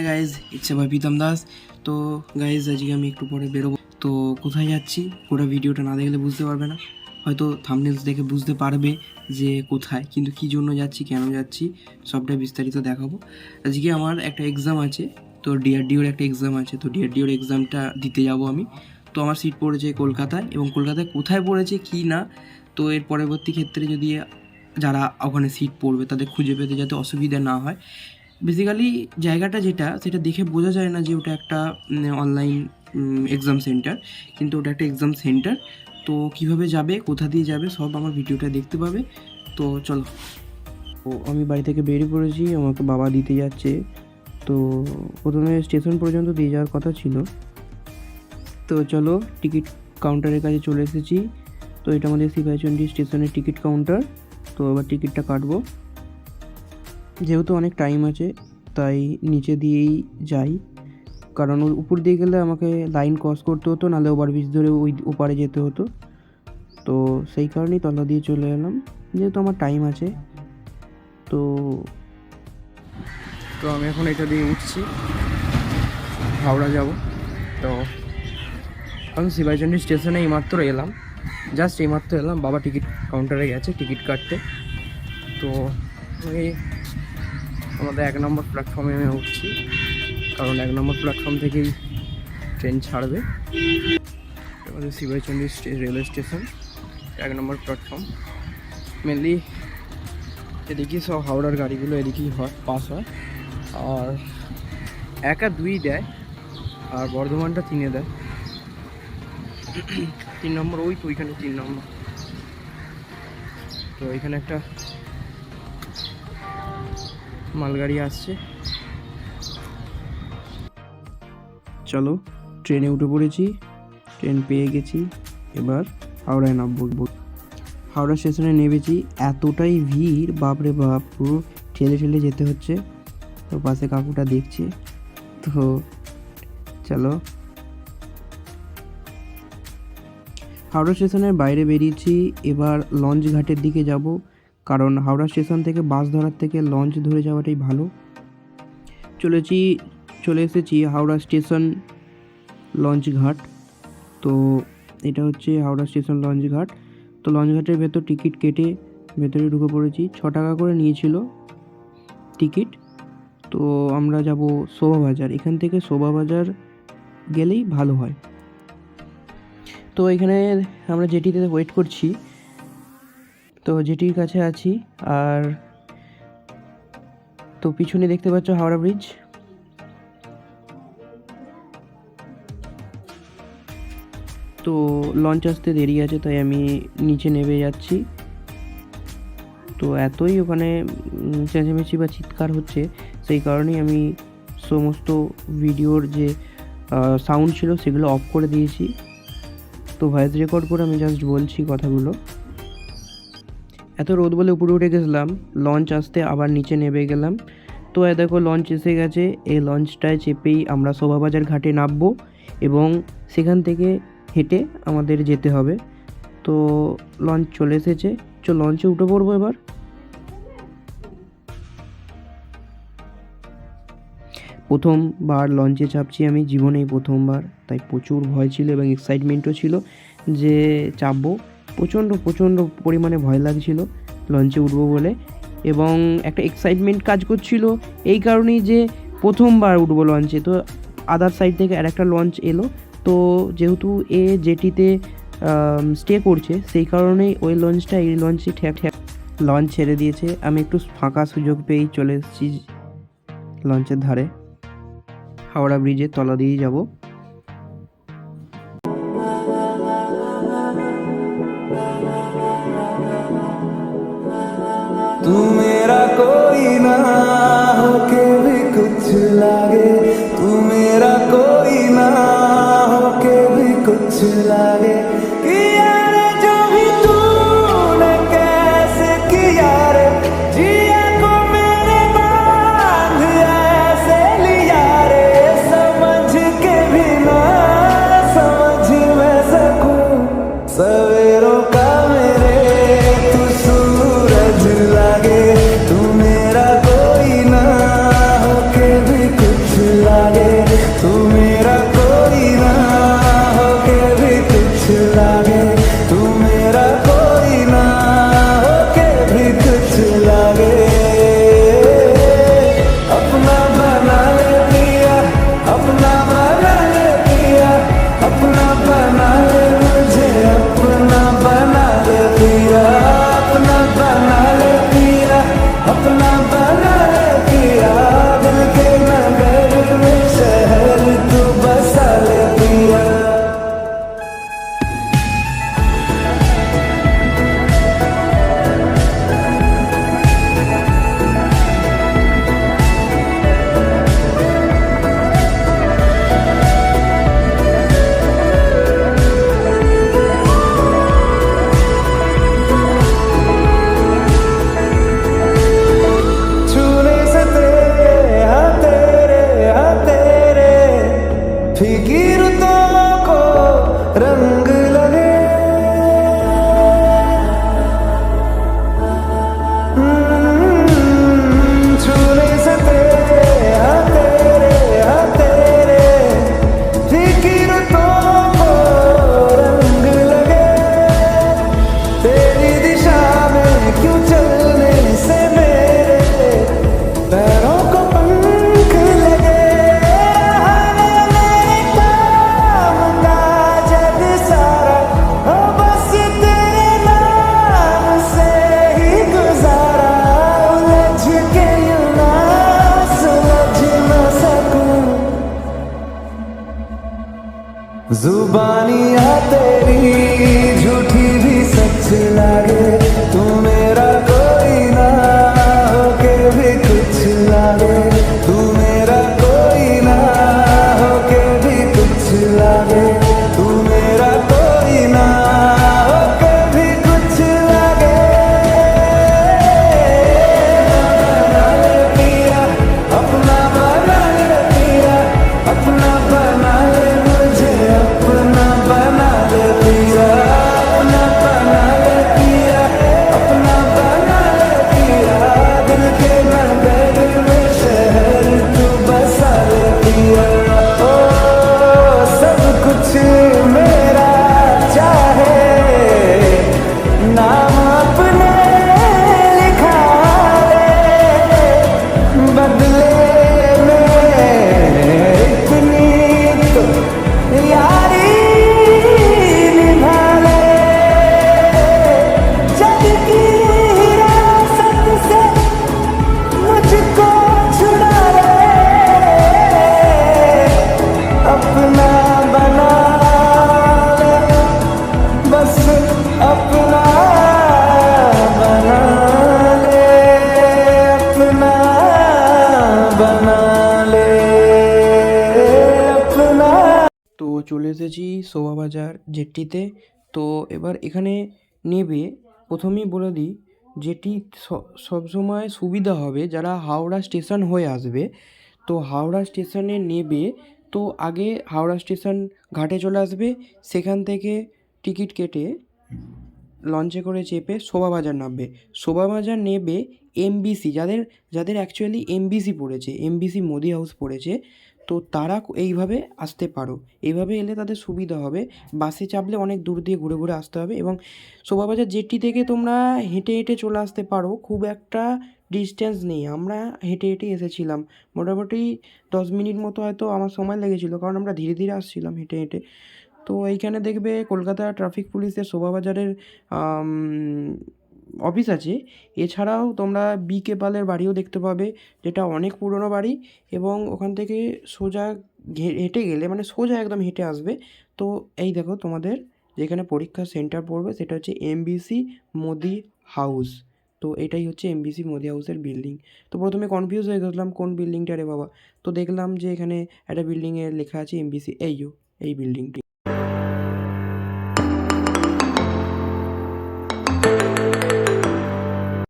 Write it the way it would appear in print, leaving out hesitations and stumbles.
High guys, it's my Pritam Das. তো guys আজকে আমি একটু পরে বেরোবো। তো কোথায় যাচ্ছি পুরো ভিডিওটা না দেখলে বুঝতে পারবে না, হয়তো থাম্বনেলস দেখে বুঝতে পারবে যে কোথায়, কিন্তু কী জন্য যাচ্ছি, কেন যাচ্ছি, সবটা বিস্তারিত দেখাবো। আজকে আমার একটা এক্সাম আছে, তো ডিআরডিওর একটা এক্সাম আছে, তো ডিআরডিওর এক্সামটা দিতে যাব আমি। তো আমার সিট পড়েছে কলকাতায়, এবং কলকাতায় কোথায় পড়েছে কি না, তো এর পরবর্তী ক্ষেত্রে যদি যারা ওখানে সিট পড়বে তাদের খুঁজে পেতে যাতে অসুবিধা না হয়। বেসিক্যালি জায়গাটা যেটা, সেটা দেখে বোঝা যায় না যে ওটা একটা অনলাইন এক্সাম সেন্টার, কিন্তু ওটা একটা এক্সাম সেন্টার। তো কিভাবে যাবে, কোথা দিয়ে যাবে, সব আমার ভিডিওটা দেখতে পাবে। তো চলো, তো আমি বাড়ি থেকে বেরিয়ে পড়েছি, আমাকে বাবা দিতে যাচ্ছে। তো প্রথমে স্টেশন পর্যন্ত দিয়ে যাওয়ার কথা ছিল। তো চলো, টিকিট কাউন্টারের কাছে চলে এসেছি। তো এটা আমাদের সিপাহীচন্ডী স্টেশনের টিকিট কাউন্টার। তো এবার টিকিটটা কাটবো। যেহেতু অনেক টাইম আছে তাই নিচে দিয়েই যাই, কারণ উপর দিয়ে গেলে আমাকে লাইন ক্রস করতে হতো, নাহলে ওভারব্রিজ ধরে ওই ওপারে যেতে হতো। তো সেই কারণেই তলা দিয়ে চলে এলাম, যেহেতু আমার টাইম আছে। তো তো আমি এখন এটা দিয়ে উঠছি, হাওড়া যাব। তো আমি সিপাহীচন্ডী স্টেশনে এইমাত্র এলাম, জাস্ট এইমাত্র এলাম। বাবা টিকিট কাউন্টারে গেছে টিকিট কাটতে। তো আমি আমাদের 1 নম্বর প্ল্যাটফর্মে আমি উঠছি, কারণ 1 নম্বর প্ল্যাটফর্ম থেকেই ট্রেন ছাড়বে। আমাদের সিপাহীচন্ডী রেলওয়ে স্টেশন 1 নম্বর প্ল্যাটফর্ম। মেনলি এদিকে সব হাওড়ার গাড়িগুলো এদিকেই হয়, পাস হয়। আর 1 আর 2 দেয়, আর বর্ধমানটা 3-এ দেয়। 3 নম্বর ওই তো, ওইখানে 3 নম্বর। তো এখানে একটা মালগাড়ি আসছে। চলো, ট্রেনে উঠে পড়েছি, ট্রেন পেয়ে গেছি। এবার হাওড়ায় নামবো। হাওড়া স্টেশনে নেমেছি, এতটাই ভিড়, বাপরে বাপ, পুরো ঠেলে ঠেলে যেতে হচ্ছে। তো পাশে কাকুটা দেখছে। তো চলো, হাওড়া স্টেশনের বাইরে বেরিয়েছি। এবার লঞ্চ ঘাটের দিকে যাব, কারণ হাওড়া স্টেশন থেকে বাস ধরার থেকে লঞ্চ ধরে যাওয়াটাই ভালো। চলে এসেছি হাওড়া স্টেশন লঞ্চ ঘাট। তো এটা হচ্ছে হাওড়া স্টেশন লঞ্চ ঘাট। তো লঞ্চ ঘাটের ভেতর টিকিট কেটে ভেতরে ঢুকে পড়েছি। 6 টাকা করে নিয়েছিল টিকিট। তো আমরা যাব শোভাবাজার, এখান থেকে শোভাবাজার গেলেই ভালো হয়। তো এখানে আমরা জেটিতে ওয়েট করছি, তো জেটির কাছে আছি। আর তো পিছনে দেখতে পাচ্ছ হাওড়া ব্রিজ। তো লঞ্চ আসতে দেরি আছে, তাই আমি নিচে নেমে যাচ্ছি। তো এতই ওখানে চেঁচামেচি বা চিৎকার হচ্ছে, সেই কারণেই আমি সমস্ত ভিডিওর যে সাউন্ড ছিল সেগুলো অফ করে দিয়েছি। তো ভয়েস রেকর্ড করে আমি জাস্ট বলছি কথাগুলো। এত রোদ বলে উপরে উঠে গেছিলাম, লঞ্চ আসতে আবার নিচে নেমে গেলাম। তো দেখো লঞ্চ এসে গেছে। এই লঞ্চটায় চেপেই আমরা শোভাবাজার ঘাটে নামবো, এবং সেখান থেকে হেঁটে আমাদের যেতে হবে। তো লঞ্চ চলে এসেছে, লঞ্চে উঠে পড়বো এবার। প্রথমবার লঞ্চে চাপছি আমি, জীবনেই প্রথমবার, তাই প্রচুর ভয় ছিল এবং এক্সাইটমেন্টও ছিল যে চাপবো। প্রচণ্ড পরিমাণে ভয় লাগছিল লঞ্চে উঠবো বলে, এবং একটা এক্সাইটমেন্ট কাজ করছিল এই কারণেই যে প্রথমবার উঠবো লঞ্চে। তো আদার সাইড থেকে আরেকটা লঞ্চ এলো, তো যেহেতু জেটিতে স্টে করছে, সেই কারণেই ওই লঞ্চটা এই লঞ্চে লঞ্চ ছেড়ে দিয়েছে। আমি একটু ফাঁকা সুযোগ পেয়েই চলে এসেছি লঞ্চের ধারে। হাওড়া ব্রিজের তলা দিয়েই যাব। तू मेरा कोई ना होके भी कुछ लागे, तू मेरा कोई ना होके भी कुछ लागे। किया रे जो भी तूने कैसे किया रे, जिया को मेरे बांध ऐसे लिया रे, समझ के भी ना समझ मैं सकूं सवेरों का मेरे तू सूरज लागे, तू मेरा कोई ना होके भी कुछ जुबानियां तेरी झूठी भी सच लागे, तू मेरा कोई ना होके भी कुछ लागे, तू मेरा कोई ना होके भी कुछ लागे, तू मेरा कोई ना होके भी कुछ लागे। बना ले पिया, अपना बना ले पिया, अपना बना ले मुझे, अपना बना ले पिया, अपना बना ले पिया, अपना बना ले पिया, दिल के नगर में शहर तू बसा ले पिया। ओ सब कुछ मेरा चाहे, नाम अपने लिखा ले, बदले में इतनी तो यारी निभा ले, जग की हिरासत से मुझको छुड़ा ले, अपना बना ले, बस अपना बना ले, अपना बना ले, अपना। তো চলে এসেছি শোভাবাজার জেটিতে। তো এবার এখানে নেবে, প্রথমেই বলে দিই, যেটি সবসময় সুবিধা হবে যারা হাওড়া স্টেশন হয়ে আসবে। তো হাওড়া স্টেশনে নেবে, তো আগে হাওড়া স্টেশন ঘাটে চলে আসবে, সেখান থেকে টিকিট কেটে লঞ্চে করে চেপে শোভাবাজার নামবে। শোভাবাজার নেবে এমবিসি, যাদের যাদের অ্যাকচুয়ালি এমবিসি পড়েছে, এমবিসি মোদি হাউস পড়েছে, তো তারা এইভাবে আসতে পারো। এইভাবে এলে তাদের সুবিধা হবে। বাসে চাপলে অনেক দূর দিয়ে ঘুরে ঘুরে আসতে হবে, এবং শোভাবাজার জেটি থেকে তোমরা হেঁটে হেঁটে চলে আসতে পারো, খুব একটা ডিস্টেন্স নেই। আমরা হেঁটে হেঁটে এসেছিলাম, মোটামুটি 10 মিনিট মতো হয়তো আমার সময় লেগেছিলো, কারণ আমরা ধীরে ধীরে আসছিলাম হেঁটে হেঁটে। তো এইখানে দেখবে কলকাতা ট্রাফিক পুলিশের শোভাবাজারের অফিস আছে। এছাড়াও তোমরা বিকে পালের বাড়িও দেখতে পাবে, যেটা অনেক পুরনো বাড়ি, এবং ওখান থেকে সোজা হেঁটে গেলে, মানে সোজা একদম হেঁটে আসবে। তো এই দেখো তোমাদের যেখানে পরীক্ষা সেন্টার পড়বে সেটা হচ্ছে এমবিসি মোদি হাউস। তো এটাই হচ্ছে এমবিসি মোদি হাউসের বিল্ডিং। তো প্রথমে কনফিউজ হয়ে গেছিলাম কোন বিল্ডিংটা রে বাবা, তো দেখলাম যে এখানে একটা বিল্ডিংয়ে লেখা আছে এমবিসি, এই বিল্ডিংটি।